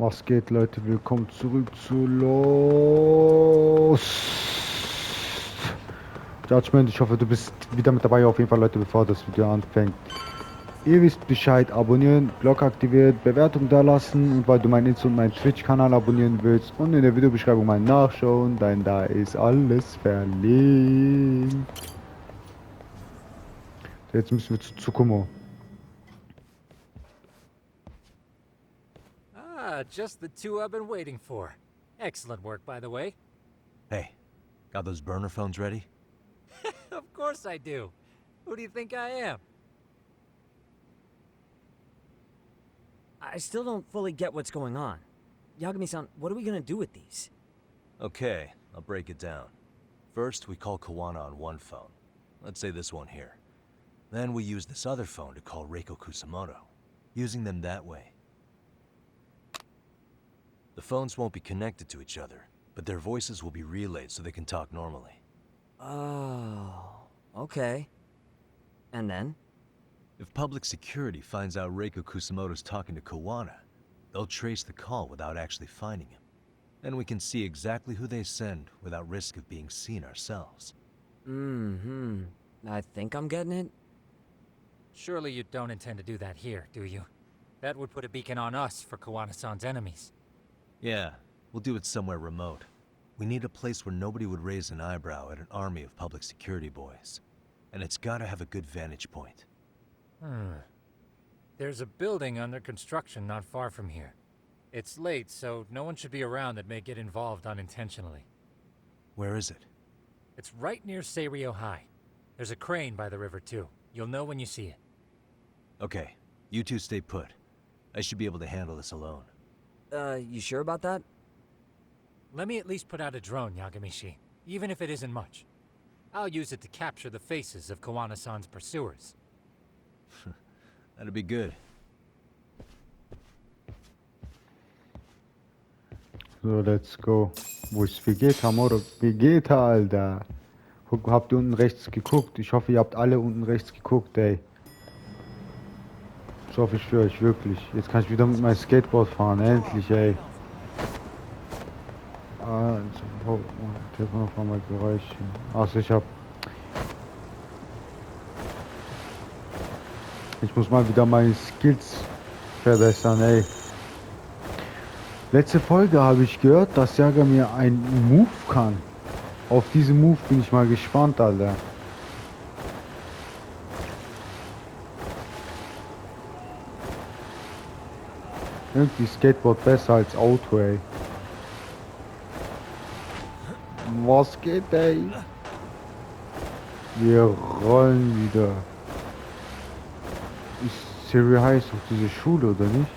Was geht, Leute? Willkommen zurück zu Los Judgment. Ich hoffe, du bist wieder mit dabei. Auf jeden Fall, Leute, bevor das Video anfängt. Ihr wisst Bescheid, abonnieren, Glocke aktiviert, Bewertung da lassen und weil du meinen Insta und meinen Twitch-Kanal abonnieren willst und in der Videobeschreibung mal nachschauen, denn da ist alles verlinkt. Jetzt müssen wir zu Tsukumo. Ah, just the two I've been waiting for. Excellent work, by the way. Hey, got those burner phones ready? Of course I do. Who do you think I am? I still don't fully get what's going on. Yagami-san, what are we gonna do with these? Okay, I'll break it down. First, we call Kawana on one phone. Let's say this one here. Then we use this other phone to call Reiko Kusumoto, using them that way. The phones won't be connected to each other, but their voices will be relayed so they can talk normally. Oh, okay. And then? If public security finds out Reiko Kusumoto's talking to Kawana, they'll trace the call without actually finding him. Then we can see exactly who they send without risk of being seen ourselves. I think I'm getting it. Surely you don't intend to do that here, do you? That would put a beacon on us for Kawana-san's enemies. Yeah, we'll do it somewhere remote. We need a place where nobody would raise an eyebrow at an army of public security boys. And it's gotta have a good vantage point. There's a building under construction not far from here. It's late, so no one should be around that may get involved unintentionally. Where is it? It's right near Seiryo High. There's a crane by the river, too. You'll know when you see it. Okay, you two stay put. I should be able to handle this alone. You sure about that? Let me at least put out a drone, Yagami-shi, even if it isn't much. I'll use it to capture the faces of Kawana-san's pursuers. That'd be good. So, let's go. Wo ist Vegeta, Moro? Vegeta, Alter. Guck, habt ihr unten rechts geguckt? Ich hoffe, ihr habt alle unten rechts geguckt, ey. Ich hoffe, ich schwöre euch wirklich. Jetzt kann ich wieder mit meinem Skateboard fahren, endlich, ey. Also, Telefon auf einmal Geräusche. Achso, ich muss mal wieder meine Skills verbessern, ey. Letzte Folge habe ich gehört, dass Jager mir einen Move kann. Auf diesen Move bin ich mal gespannt, Alter. Irgendwie Skateboard besser als Auto, ey. Was geht, ey? Wir rollen wieder. Ist Seiryo High doch diese Schule, oder nicht?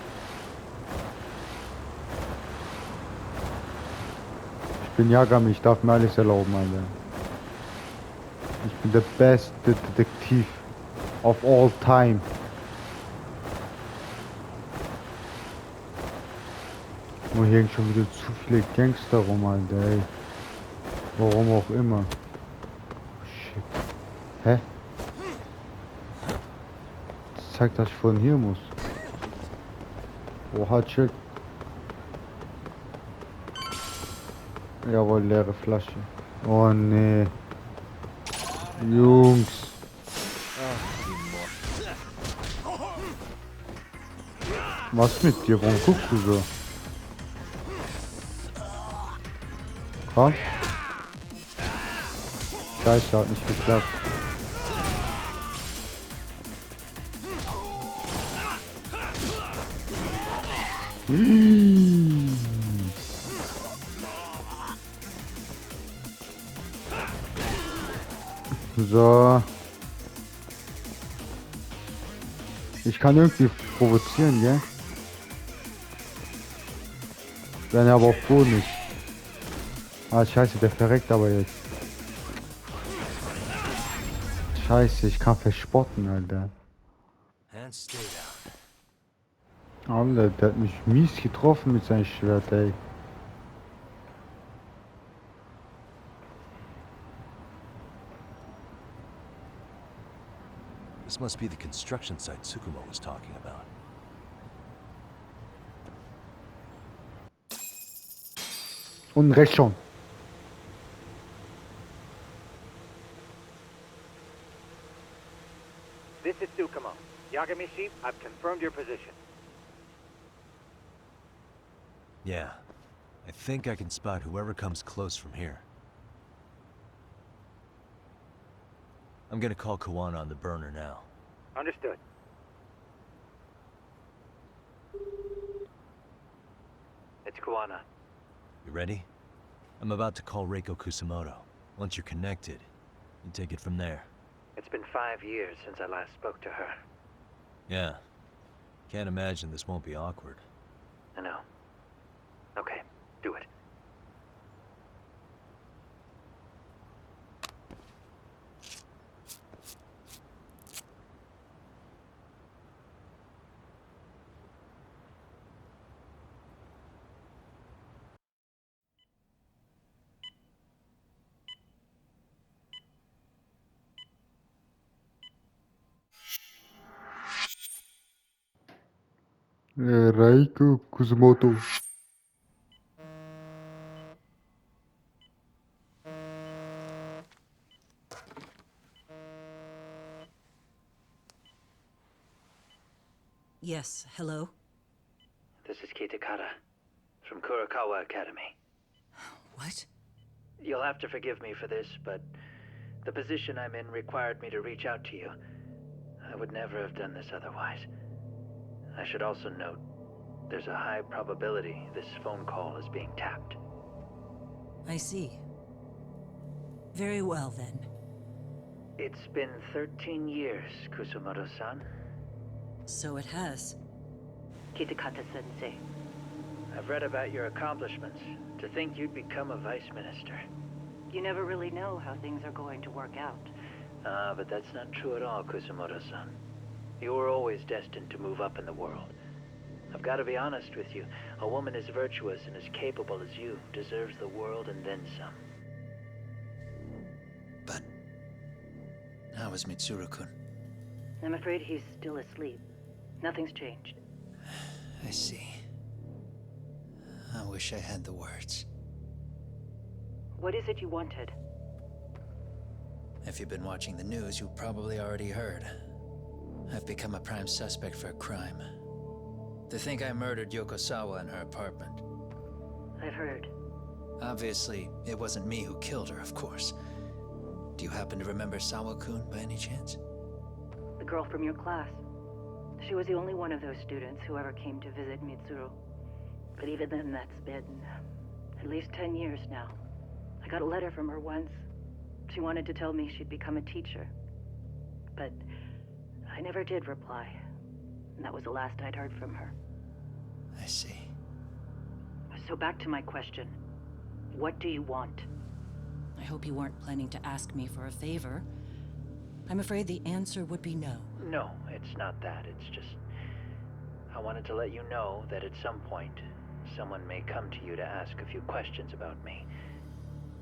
Ich bin Yagami, ich darf mir alles erlauben, Alter. Ich bin der beste Detektiv of all time. Nur hier hängen schon wieder zu viele Gangster rum, Alter, ey. Warum auch immer. Shit. Hä? Das zeigt, dass ich von hier muss. Oha, chill. Jawohl, leere Flasche. Oh nee. Jungs. Was mit dir? Warum guckst du so? Komm. Scheiße, hat nicht geklappt. So. Ich kann irgendwie provozieren, gell? Wenn er aber auf Boden ist. Ah, scheiße, der verreckt aber jetzt. Scheiße, ich kann verspotten, Alter. Alter, der hat mich mies getroffen mit seinem Schwert, ey. This must be the construction site Tsukumo was talking about. Und rechts schon. This is Tsukumo. Yagamishi, I've confirmed your position. Yeah. I think I can spot whoever comes close from here. I'm gonna call Kawana on the burner now. Understood. It's Kawana. You ready? I'm about to call Reiko Kusumoto. Once you're connected, you take it from there. It's been 5 years since I last spoke to her. Yeah. Can't imagine this won't be awkward. I know. Okay, do it. Reiko Kusumoto. Yes, hello? This is Kitakata from Kurakawa Academy. What? You'll have to forgive me for this, but the position I'm in required me to reach out to you. I would never have done this otherwise. I should also note, there's a high probability this phone call is being tapped. I see. Very well, then. It's been 13 years, Kusumoto-san. So it has. Kitakata-sensei. I've read about your accomplishments. To think you'd become a vice minister. You never really know how things are going to work out. But that's not true at all, Kusumoto-san. You were always destined to move up in the world. I've got to be honest with you. A woman as virtuous and as capable as you deserves the world and then some. But how is Mitsuru-kun? I'm afraid he's still asleep. Nothing's changed. I see. I wish I had the words. What is it you wanted? If you've been watching the news, you probably already heard. I've become a prime suspect for a crime. They think I murdered Yokosawa in her apartment. I've heard. Obviously, it wasn't me who killed her, of course. Do you happen to remember Sawa-kun by any chance? The girl from your class. She was the only one of those students who ever came to visit Mitsuru. But even then, that's been at least 10 years now. I got a letter from her once. She wanted to tell me she'd become a teacher. But I never did reply. And that was the last I'd heard from her. I see. So back to my question. What do you want? I hope you weren't planning to ask me for a favor. I'm afraid the answer would be no. No, it's not that. It's just... I wanted to let you know that at some point, someone may come to you to ask a few questions about me.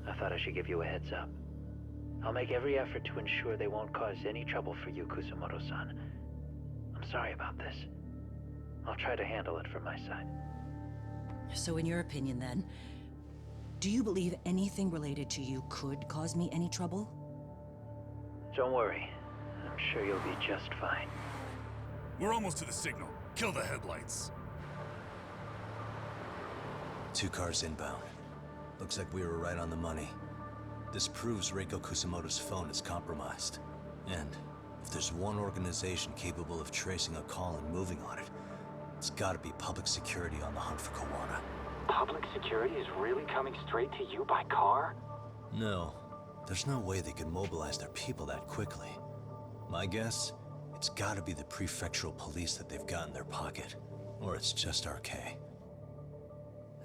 I thought I should give you a heads up. I'll make every effort to ensure they won't cause any trouble for you, Kusumoto-san. I'm sorry about this. I'll try to handle it from my side. So in your opinion, then, do you believe anything related to you could cause me any trouble? Don't worry. I'm sure you'll be just fine. We're almost to the signal. Kill the headlights. 2 cars inbound. Looks like we were right on the money. This proves Reiko Kusumoto's phone is compromised. And if there's one organization capable of tracing a call and moving on it, it's gotta be public security on the hunt for Kawana. Public security is really coming straight to you by car? No. There's no way they could mobilize their people that quickly. My guess, it's gotta be the prefectural police that they've got in their pocket. Or it's just RK.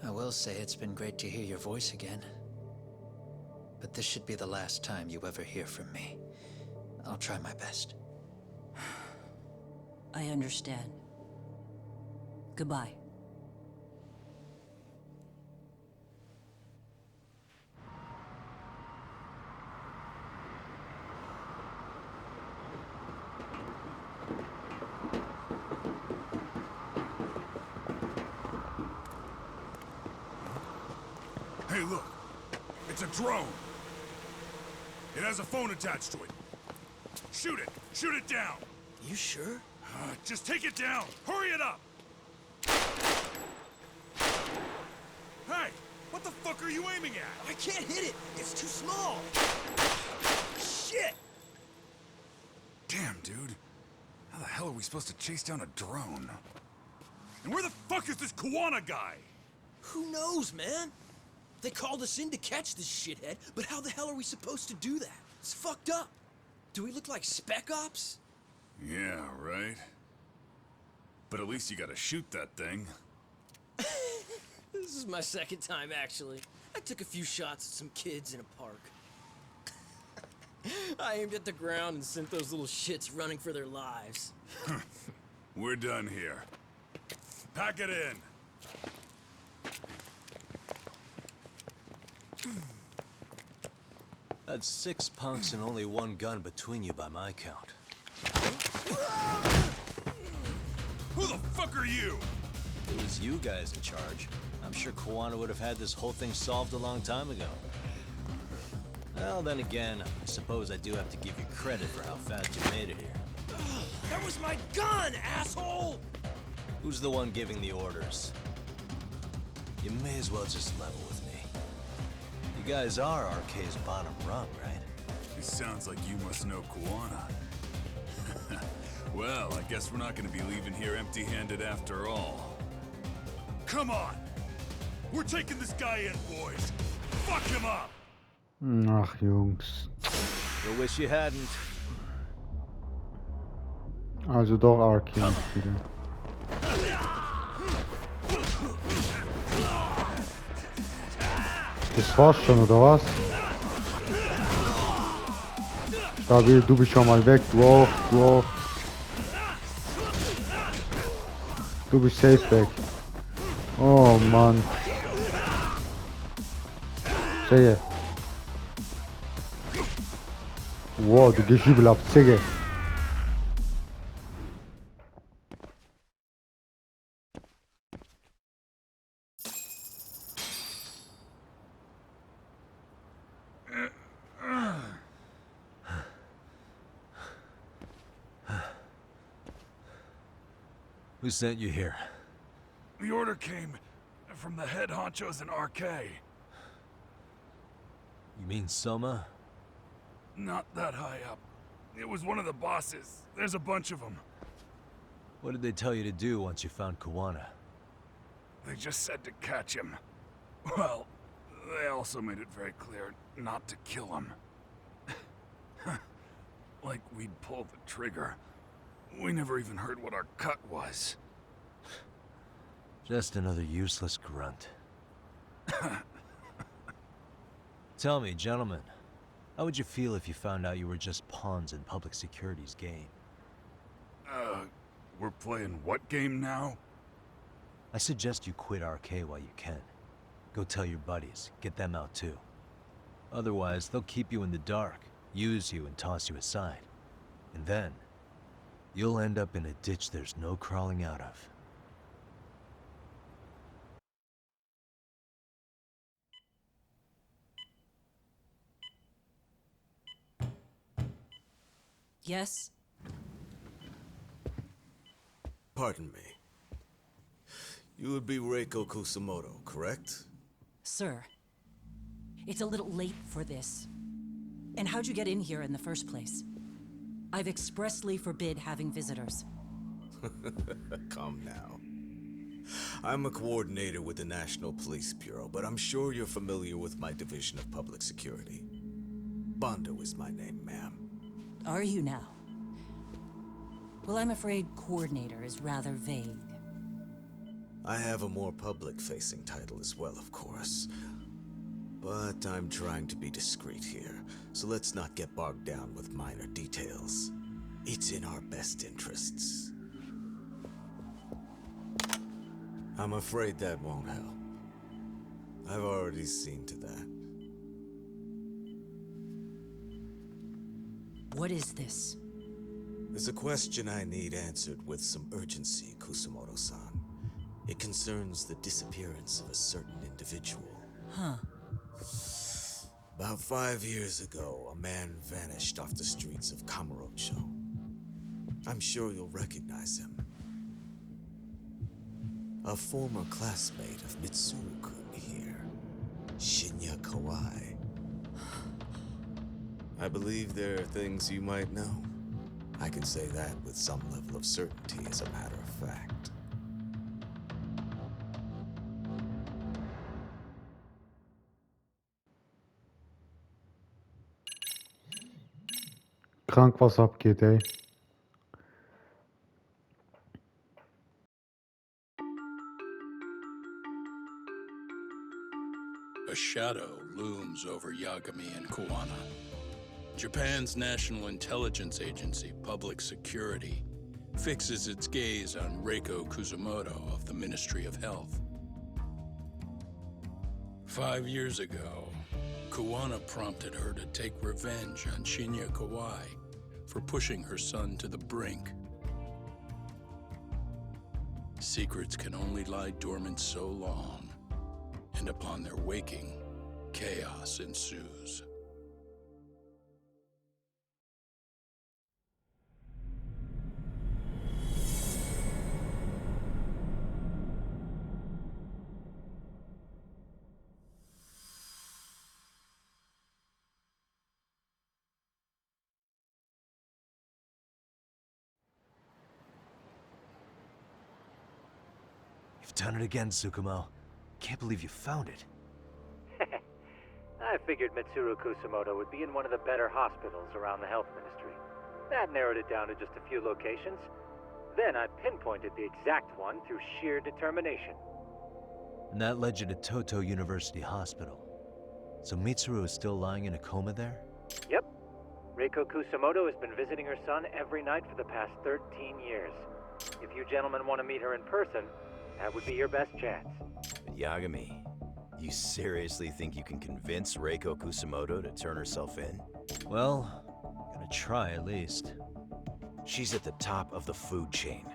I will say it's been great to hear your voice again. But this should be the last time you ever hear from me. I'll try my best. I understand. Goodbye. Hey, look. It's a drone. It has a phone attached to it. Shoot it! Shoot it down! You sure? Just take it down! Hurry it up! Hey! What the fuck are you aiming at? I can't hit it! It's too small! Shit! Damn, dude. How the hell are we supposed to chase down a drone? And where the fuck is this Kuwana guy? Who knows, man? They called us in to catch this shithead, but how the hell are we supposed to do that? It's fucked up. Do we look like spec ops? Yeah, right. But at least you gotta shoot that thing. This is my second time, actually. I took a few shots at some kids in a park. I aimed at the ground and sent those little shits running for their lives. We're done here. Pack it in. That's 6 punks and only 1 gun between you by my count. Who the fuck are you? It was you guys in charge. I'm sure Kuwana would have had this whole thing solved a long time ago. Well, then again, I suppose I do have to give you credit for how fast you made it here. That was my gun, asshole! Who's the one giving the orders? You may as well just level with me. You guys are RK's bottom rung, right? It sounds like you must know Kuwana. Well, I guess we're not gonna be leaving here empty-handed after all. Come on! We're taking this guy in, boys! Fuck him up! Ach, Jungs. I wish you hadn't. Also doch arg, Jungs, wieder. Das war's schon, oder was? David, du bist schon mal weg. Du auch, du auch. Du bist safe weg. Oh Mann. Sehe. Wow, du gehst übel ab, Zigge. Who sent you here? The order came from the head honchos in RK. You mean Soma? Not that high up. It was one of the bosses. There's a bunch of them. What did they tell you to do once you found Kuwana? They just said to catch him. Well, they also made it very clear not to kill him. Like we'd pulled the trigger. We never even heard what our cut was. Just another useless grunt. Tell me, gentlemen, how would you feel if you found out you were just pawns in public security's game? We're playing what game now? I suggest you quit RK while you can. Go tell your buddies, get them out too. Otherwise, they'll keep you in the dark, use you and toss you aside. And then, you'll end up in a ditch there's no crawling out of. Yes? Pardon me. You would be Reiko Kusumoto, correct? Sir. It's a little late for this. And how'd you get in here in the first place? I've expressly forbid having visitors. Come now. I'm a coordinator with the National Police Bureau, but I'm sure you're familiar with my Division of Public Security. Bondo is my name, ma'am. Are you now? Well, I'm afraid coordinator is rather vague. I have a more public-facing title as well, of course. But I'm trying to be discreet here, so let's not get bogged down with minor details. It's in our best interests. I'm afraid that won't help. I've already seen to that. What is this? There's a question I need answered with some urgency, Kusumoto-san. It concerns the disappearance of a certain individual. Huh. About 5 years ago, a man vanished off the streets of Kamurocho. I'm sure you'll recognize him. A former classmate of Mitsuru-kun here, Shinya Kawai. I believe there are things you might know. I can say that with some level of certainty, as a matter of fact. Krank, was abgeht, ey. A shadow looms over Yagami and Kuwana. Japan's National Intelligence Agency, Public Security, fixes its gaze on Reiko Kusumoto of the Ministry of Health. 5 years ago, Kuwana prompted her to take revenge on Shinya Kawai for pushing her son to the brink. Secrets can only lie dormant so long, and upon their waking, chaos ensues. You've done it again, Tsukumo. Can't believe you found it. I figured Mitsuru Kusumoto would be in one of the better hospitals around the health ministry. That narrowed it down to just a few locations. Then I pinpointed the exact one through sheer determination. And that led you to Toto University Hospital. So Mitsuru is still lying in a coma there? Yep. Reiko Kusumoto has been visiting her son every night for the past 13 years. If you gentlemen want to meet her in person, that would be your best chance. Yagami, you seriously think you can convince Reiko Kusumoto to turn herself in? Well, gonna try at least. She's at the top of the food chain.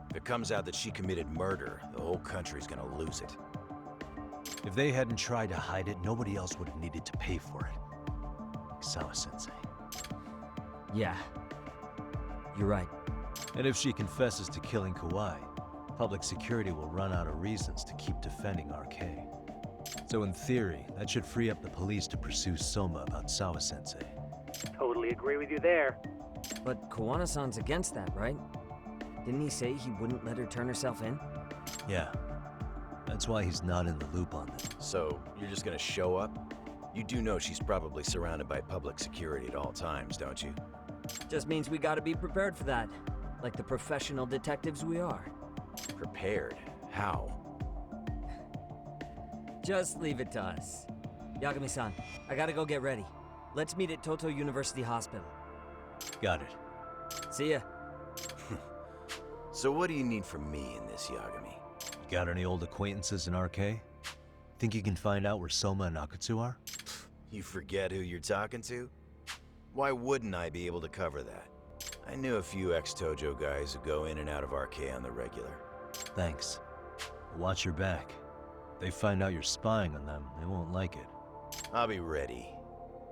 If it comes out that she committed murder, the whole country's gonna lose it. If they hadn't tried to hide it, nobody else would have needed to pay for it. Like Sawa-sensei. Yeah. You're right. And if she confesses to killing Kawai, public security will run out of reasons to keep defending RK. So in theory, that should free up the police to pursue Soma about Sawa-sensei. Totally agree with you there. But Kawana-san's against that, right? Didn't he say he wouldn't let her turn herself in? Yeah. That's why he's not in the loop on it. So, you're just gonna show up? You do know she's probably surrounded by public security at all times, don't you? Just means we gotta be prepared for that. Like the professional detectives we are. Prepared? How? Just leave it to us. Yagami-san, I gotta go get ready. Let's meet at Toto University Hospital. Got it. See ya. So what do you need from me in this, Yagami? You got any old acquaintances in RK? Think you can find out where Soma and Akatsu are? You forget who you're talking to? Why wouldn't I be able to cover that? I knew a few ex-Tojo guys who go in and out of RK on the regular. Thanks. Watch your back. If they find out you're spying on them, they won't like it. I'll be ready.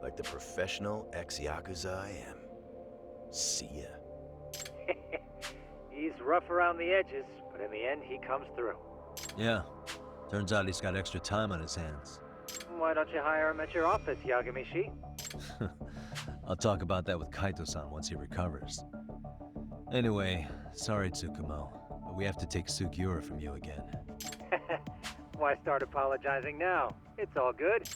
Like the professional ex-Yakuza I am. See ya. He's rough around the edges, but in the end, he comes through. Yeah. Turns out he's got extra time on his hands. Why don't you hire him at your office, Yagami-shi? I'll talk about that with Kaito-san once he recovers. Anyway, sorry Tsukumo, but we have to take Sugiura from you again. Why start apologizing now? It's all good.